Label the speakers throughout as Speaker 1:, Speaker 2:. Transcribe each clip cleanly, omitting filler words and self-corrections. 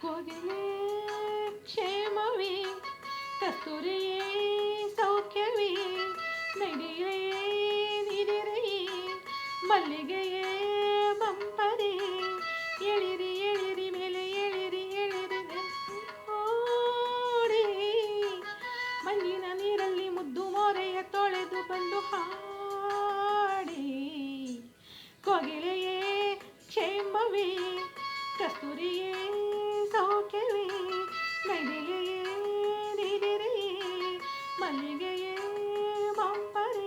Speaker 1: ಕೋಗಿಲೆ ಕ್ಷೇಮವೇ, ಕಸ್ತೂರಿಯೇ ಸೌಖ್ಯವೇ, ನಡಿಗೆಯೇ ನಿದಿರೆಯೇ, ಮಲ್ಲಿಗೆಯೇ ಬಂಪರೇ, ಎಳಿರಿ ಎಳಿರಿ ಮೇಲೆ ಎಳಿರಿ ಎಳಿರಿ ಓಡಿ, ಮಂಜಿನ ನೀರಲ್ಲಿ ಮುದ್ದು ಮೋರೆಯ ತೊಳೆದು ಬಂದು ಹಾಡಿ. ಕೋಗಿಲೆಯೇ ಕ್ಷೇಮವೇ, ಕಸ್ತೂರಿಯೇ ಸೌಖ್ಯವೇ, ನಡಿಗೆಯೇ ನಿದಿರೆಯೇ, ಮಲ್ಲಿಗೆಯೇ ಬಂಪರೇ.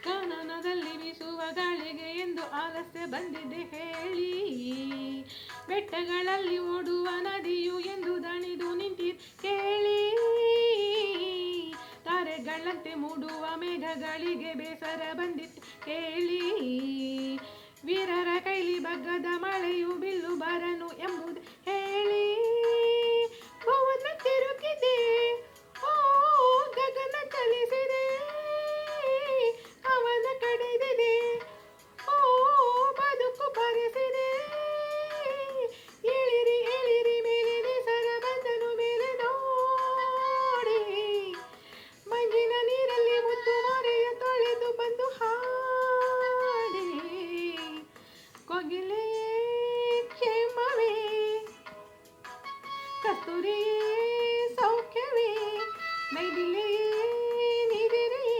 Speaker 1: ಕಾನನದಲ್ಲಿ ಬೀಸುವ ಗಾಳಿಗೆ ಎಂದು ಆಲಸ್ಯ ಬಂದಿದೆ ಹೇಳಿ, ಬೆಟ್ಟಗಳಲ್ಲಿ ಓಡುವ ನದಿಯು ಎಂದು ದಣಿದು ನಿಂತಿದೆ ಕೇಳಿ, ತಾರೆಗಳಂತೆ ಮೂಡುವ ಮೇಘಗಳಿಗೆ ಬೇಸರ ಬಂದಿತ್ತು ಕೇಳಿ, ವೀರರ ಕೈಲಿ ಬಗ್ಗದ ಮಳೆಯು ಬಿಲ್ಲು ಬರನು ಎಂಬುದು ಹೇಳಿ, ಭುವನ ತಿರುಗಿದೆ ಓ ಗಗನ ಚಲಿಸಿದೆ, ಅವನ ಕಡೆದಿದೆ ಓ ಬದುಕು ಬರೆಸಿದೆ, ಎಳಿರಿ ಎಳಿರಿ ಮೇಲೆ ನೆಸರ ಬಂದನು ಮೇಲೆ ನೋಡಿ, ಮಂಜಿನ ನೀರಲ್ಲಿ ಮುದ್ದು ಮೋರೆಯ ತೊಳೆದು ಬಂದು ಹಾಡಿ. ಕೋಗಿಲೆಯೇ ಕ್ಷೇಮವೇ, ಕಸ್ತೂರಿಯೇ ಸೌಖ್ಯವೇ, ನೈದಿಲೆಯೇ ನಿದಿರೆಯೇ,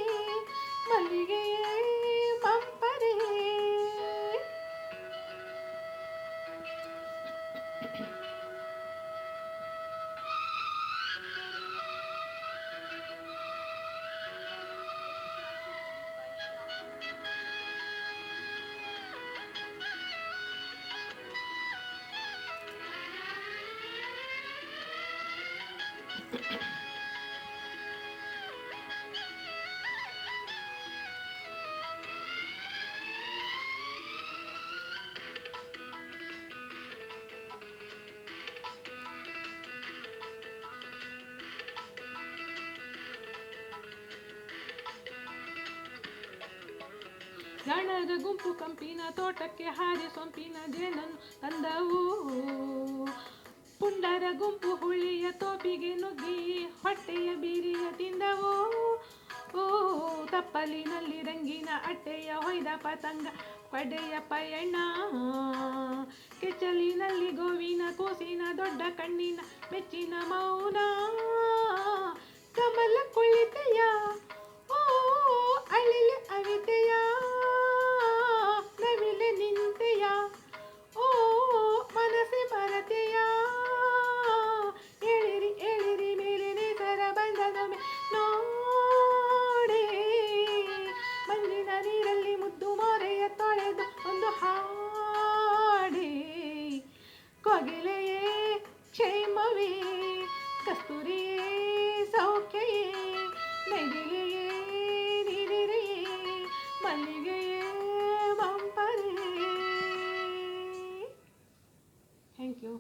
Speaker 1: ಮಲ್ಲಿಗೆಯೇ ಬಂಪರೇ. ಗಾಣದ ಗುಂಪು ಕಂಪಿನ ತೋಟಕ್ಕೆ ಹಾರಿ ಸೊಂಪಿನ ಜೇನನ್ನು ತಂದವು, ಪುಂಡರ ಗುಂಪು ಹುಳಿಯ ತೋಪಿಗೆ ನುಗ್ಗಿ ಹೊಟ್ಟೆಯ ಬೀರಿಯ ತಿಂದವು, ಓ ತಪ್ಪಲಿನಲ್ಲಿ ರಂಗಿನ ಅಟ್ಟೆಯ ಹೊಯ್ದ ಪತಂಗ ಪಡೆಯ ಪಯಣ, ಕೆಚ್ಚಲಿನಲ್ಲಿ ಗೋವಿನ ಕೂಸಿನ ದೊಡ್ಡ ಕಣ್ಣಿನ ಮೆಚ್ಚಿನ ಮೌನ, ಕಮಲ ಕುಳಿತೆಯ ಓ ಅಳಿಲೆ ಅವಿತೆಯ, ನವಿಲೆ ನಿಂತೆಯ ಓ ಮನಸ್ಸೆ ಮರತೆಯ, ಎಳಿರಿ ಎಳಿರಿ ಮೇಲೆ ನೇಸರ ಬಂದದ ನೋಡಿ, ಮಂಜಿನ ನೀರಲ್ಲಿ ಮುದ್ದು ಮೋರೆಯ ತೊಳೆದು ಒಂದು ಹಾಡಿ. ಕೋಗಿಲೆಯೇ ಕ್ಷೇಮವೇ, ಕಸ್ತೂರಿಯೇ ಸೌಖ್ಯವೇ, ನೈದಿಲೆಯೇ ನಿದಿರೆಯೇ, ಮಲ್ಲಿಗೆಯೇ ಬಂಪರೇ. Thank you.